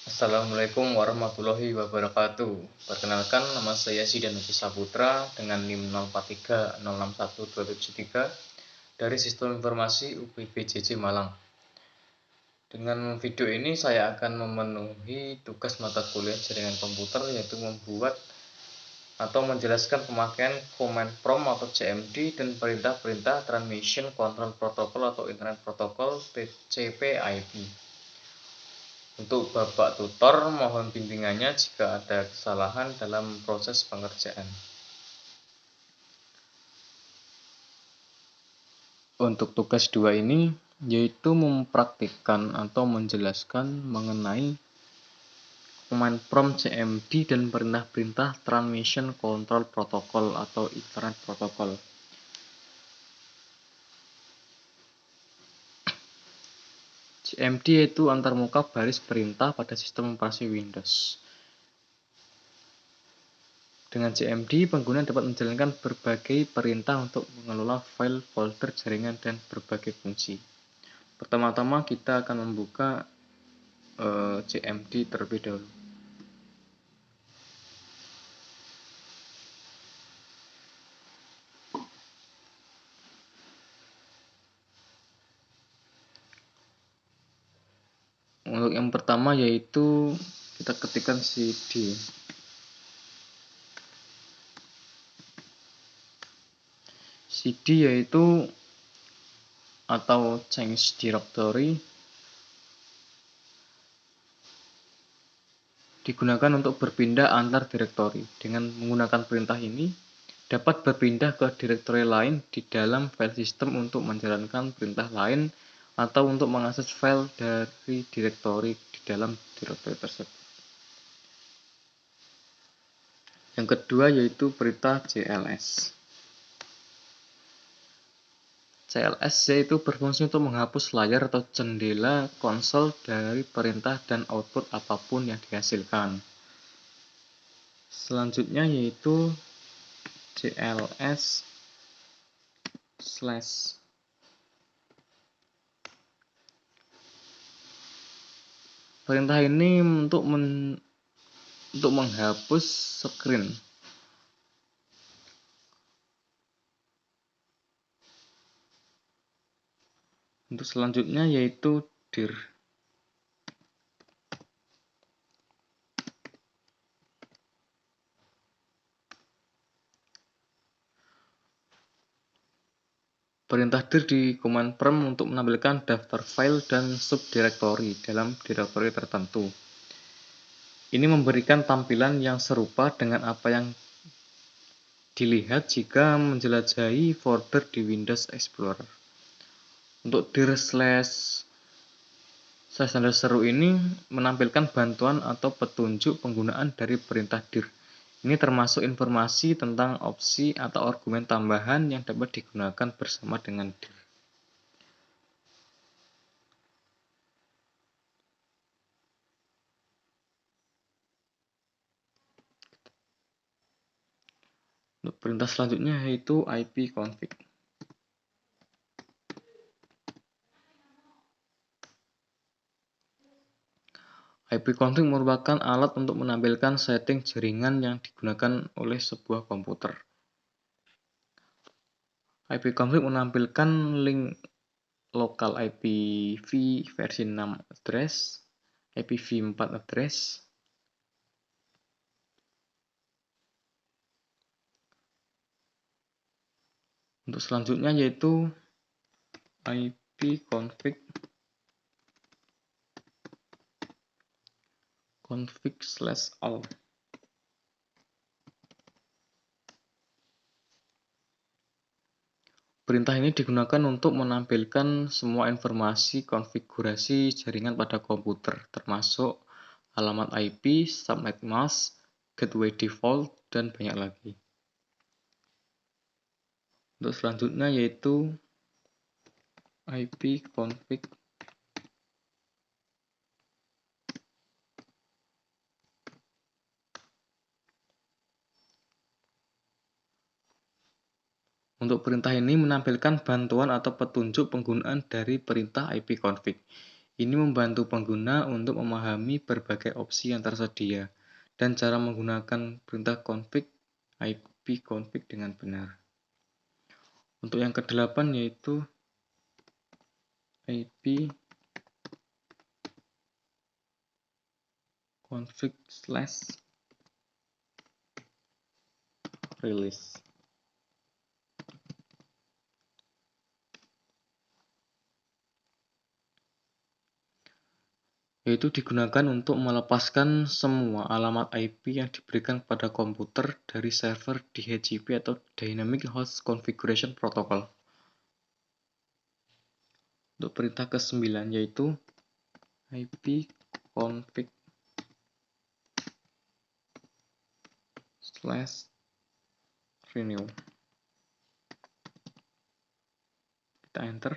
Assalamualaikum warahmatullahi wabarakatuh. Perkenalkan, nama saya Zidan Nufi Saputra dengan NIM 0610612773 dari Sistem Informasi UPBJJ Malang. Dengan video ini saya akan memenuhi tugas mata kuliah jaringan komputer, yaitu membuat atau menjelaskan pemakaian Command Prompt atau CMD dan perintah-perintah Transmission Control Protocol atau Internet Protocol TCP/IP. Untuk Bapak tutor, mohon bimbingannya jika ada kesalahan dalam proses pengerjaan. Untuk tugas 2 ini, yaitu mempraktikkan atau menjelaskan mengenai Command Prompt CMD dan perintah-perintah Transmission Control Protocol atau Internet Protocol. CMD yaitu antarmuka baris perintah pada sistem operasi Windows. Dengan CMD, pengguna dapat menjalankan berbagai perintah untuk mengelola file, folder, jaringan, dan berbagai fungsi. Pertama-tama kita akan membuka CMD terlebih dahulu. Untuk yang pertama yaitu kita ketikkan cd. cd yaitu atau change directory digunakan untuk berpindah antar direktori. Dengan menggunakan perintah ini dapat berpindah ke direktori lain di dalam file system untuk menjalankan perintah lain atau untuk mengakses file dari direktori di dalam direktori tersebut. Yang kedua yaitu perintah cls. CLS yaitu berfungsi untuk menghapus layar atau jendela konsol dari perintah dan output apapun yang dihasilkan. Selanjutnya yaitu cls/. Perintah ini untuk menghapus screen. Untuk selanjutnya yaitu dir. Perintah dir di command prompt untuk menampilkan daftar file dan subdirektori dalam direktori tertentu. Ini memberikan tampilan yang serupa dengan apa yang dilihat jika menjelajahi folder di Windows Explorer. Untuk dir/seru ini menampilkan bantuan atau petunjuk penggunaan dari perintah dir. Ini termasuk informasi tentang opsi atau argumen tambahan yang dapat digunakan bersama dengan dir. Untuk perintah selanjutnya yaitu ipconfig. ipconfig merupakan alat untuk menampilkan setting jaringan yang digunakan oleh sebuah komputer. ipconfig menampilkan link lokal IPv versi 6 address, IPv4 address, untuk selanjutnya yaitu ipconfig config/all. Perintah ini digunakan untuk menampilkan semua informasi konfigurasi jaringan pada komputer, termasuk alamat IP, subnet mask, gateway default, dan banyak lagi. Untuk selanjutnya yaitu ipconfig Untuk perintah ini menampilkan bantuan atau petunjuk penggunaan dari perintah ipconfig. Ini membantu pengguna untuk memahami berbagai opsi yang tersedia dan cara menggunakan perintah config ipconfig dengan benar. Untuk yang ke-8 yaitu ipconfig/release. Yaitu digunakan untuk melepaskan semua alamat IP yang diberikan pada komputer dari server DHCP atau Dynamic Host Configuration Protocol. Untuk perintah ke-9 yaitu ipconfig/renew. Kita enter.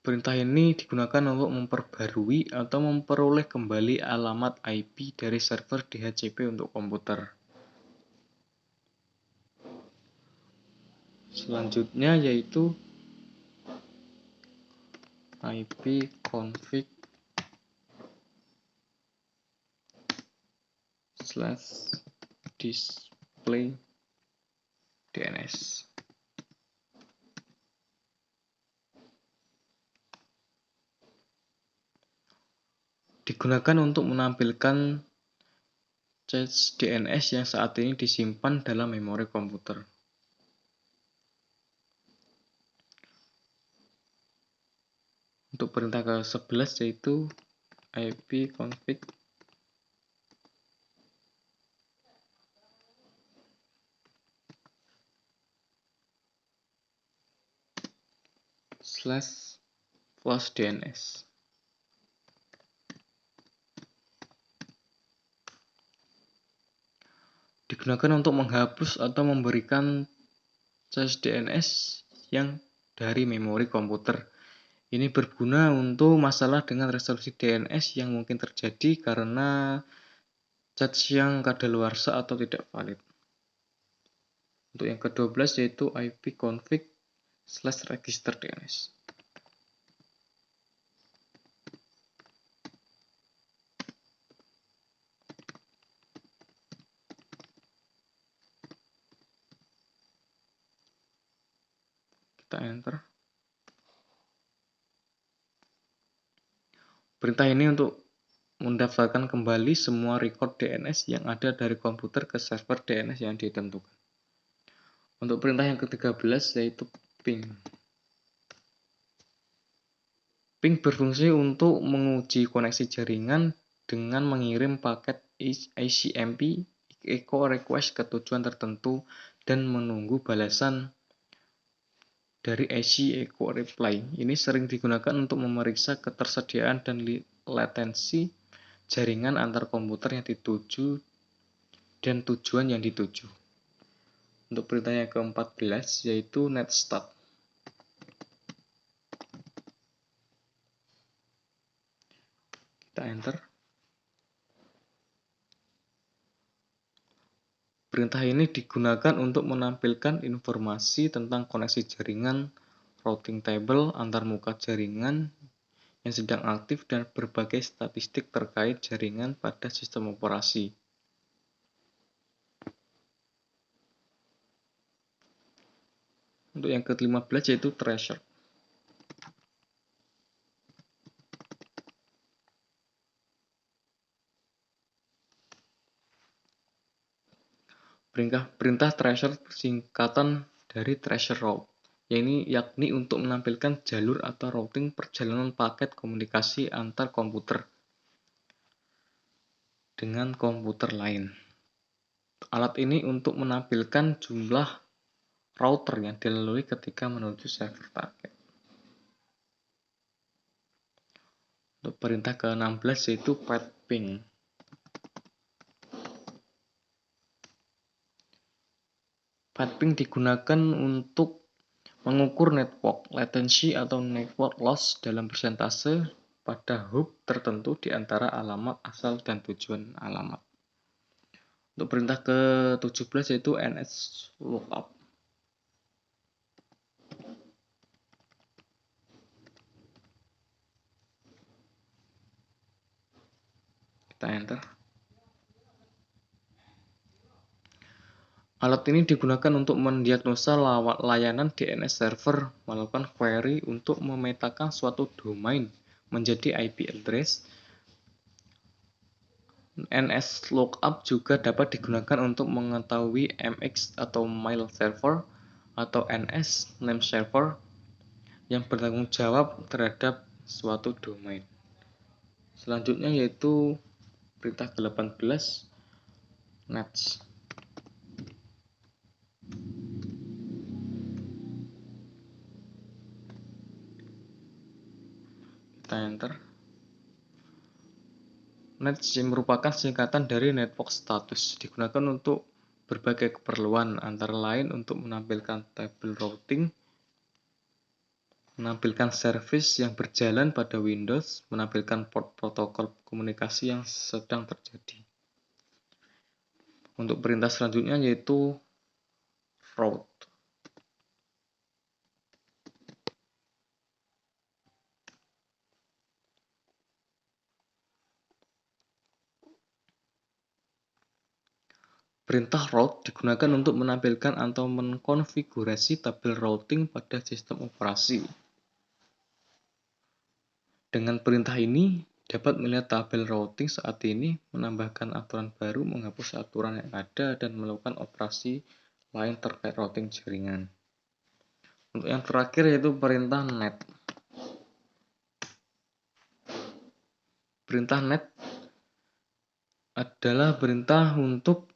Perintah ini digunakan untuk memperbarui atau memperoleh kembali alamat IP dari server DHCP untuk komputer. Selanjutnya yaitu ipconfig/display DNS. Digunakan untuk menampilkan cache DNS yang saat ini disimpan dalam memori komputer. Untuk perintah ke-11 yaitu ipconfig/flushdns. Digunakan untuk menghapus atau memberikan cache DNS yang dari memori komputer. Ini berguna untuk masalah dengan resolusi DNS yang mungkin terjadi karena cache yang kadaluarsa atau tidak valid. Untuk yang ke-12 yaitu ipconfig/register.dns. Kita enter. Perintah ini untuk mendaftarkan kembali semua record DNS yang ada dari komputer ke server DNS yang ditentukan. Untuk perintah yang ke-13 yaitu ping. Ping berfungsi untuk menguji koneksi jaringan dengan mengirim paket ICMP echo request ke tujuan tertentu dan menunggu balasan dari IC echo reply. Ini sering digunakan untuk memeriksa ketersediaan dan latensi jaringan antar komputer yang dituju dan tujuan yang dituju. Untuk perintah yang ke-14 yaitu netstat. Kita enter. Perintah ini digunakan untuk menampilkan informasi tentang koneksi jaringan, routing table, antarmuka jaringan yang sedang aktif, dan berbagai statistik terkait jaringan pada sistem operasi. Untuk yang ke-15 yaitu threshold. Perintah threshold singkatan dari threshold route, yakni untuk menampilkan jalur atau routing perjalanan paket komunikasi antar komputer dengan komputer lain. Alat ini untuk menampilkan jumlah router yang dilalui ketika menuju server target. Untuk perintah ke-16 yaitu path ping. Path ping digunakan untuk mengukur network latency atau network loss dalam persentase pada hub tertentu di antara alamat asal dan tujuan alamat. Untuk perintah ke-17 yaitu NS lookup. Kita enter. Alat ini digunakan untuk mendiagnosa layanan DNS server, melakukan query untuk memetakan suatu domain menjadi IP address. NS lookup juga dapat digunakan untuk mengetahui MX atau mail server atau NS name server yang bertanggung jawab terhadap suatu domain. Selanjutnya yaitu perintah 18 nets. Kita enter. Nets merupakan singkatan dari network status, digunakan untuk berbagai keperluan, antara lain untuk menampilkan tabel routing, menampilkan service yang berjalan pada Windows, menampilkan port protokol komunikasi yang sedang terjadi. Untuk perintah selanjutnya yaitu route. Perintah route digunakan untuk menampilkan atau mengkonfigurasi tabel routing pada sistem operasi. Dengan perintah ini, dapat melihat tabel routing saat ini, menambahkan aturan baru, menghapus aturan yang ada, dan melakukan operasi lain terkait routing jaringan. Untuk yang terakhir yaitu perintah net. Perintah net adalah perintah untuk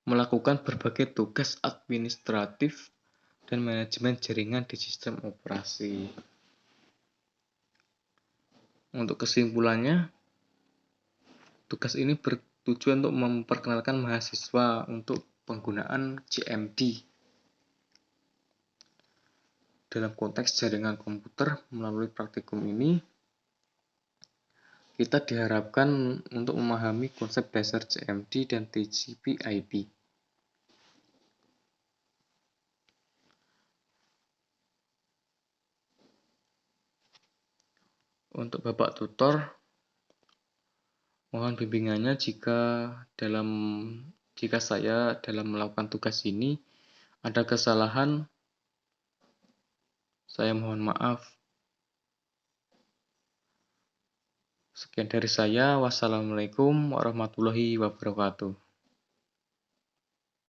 melakukan berbagai tugas administratif dan manajemen jaringan di sistem operasi. Untuk kesimpulannya, tugas ini bertujuan untuk memperkenalkan mahasiswa untuk penggunaan CMD dalam konteks jaringan komputer. Melalui praktikum ini, kita diharapkan untuk memahami konsep dasar CMD dan TCP/IP. Untuk Bapak Tutor, mohon bimbingannya jika saya dalam melakukan tugas ini ada kesalahan, saya mohon maaf. Sekian dari saya. Wassalamualaikum warahmatullahi wabarakatuh.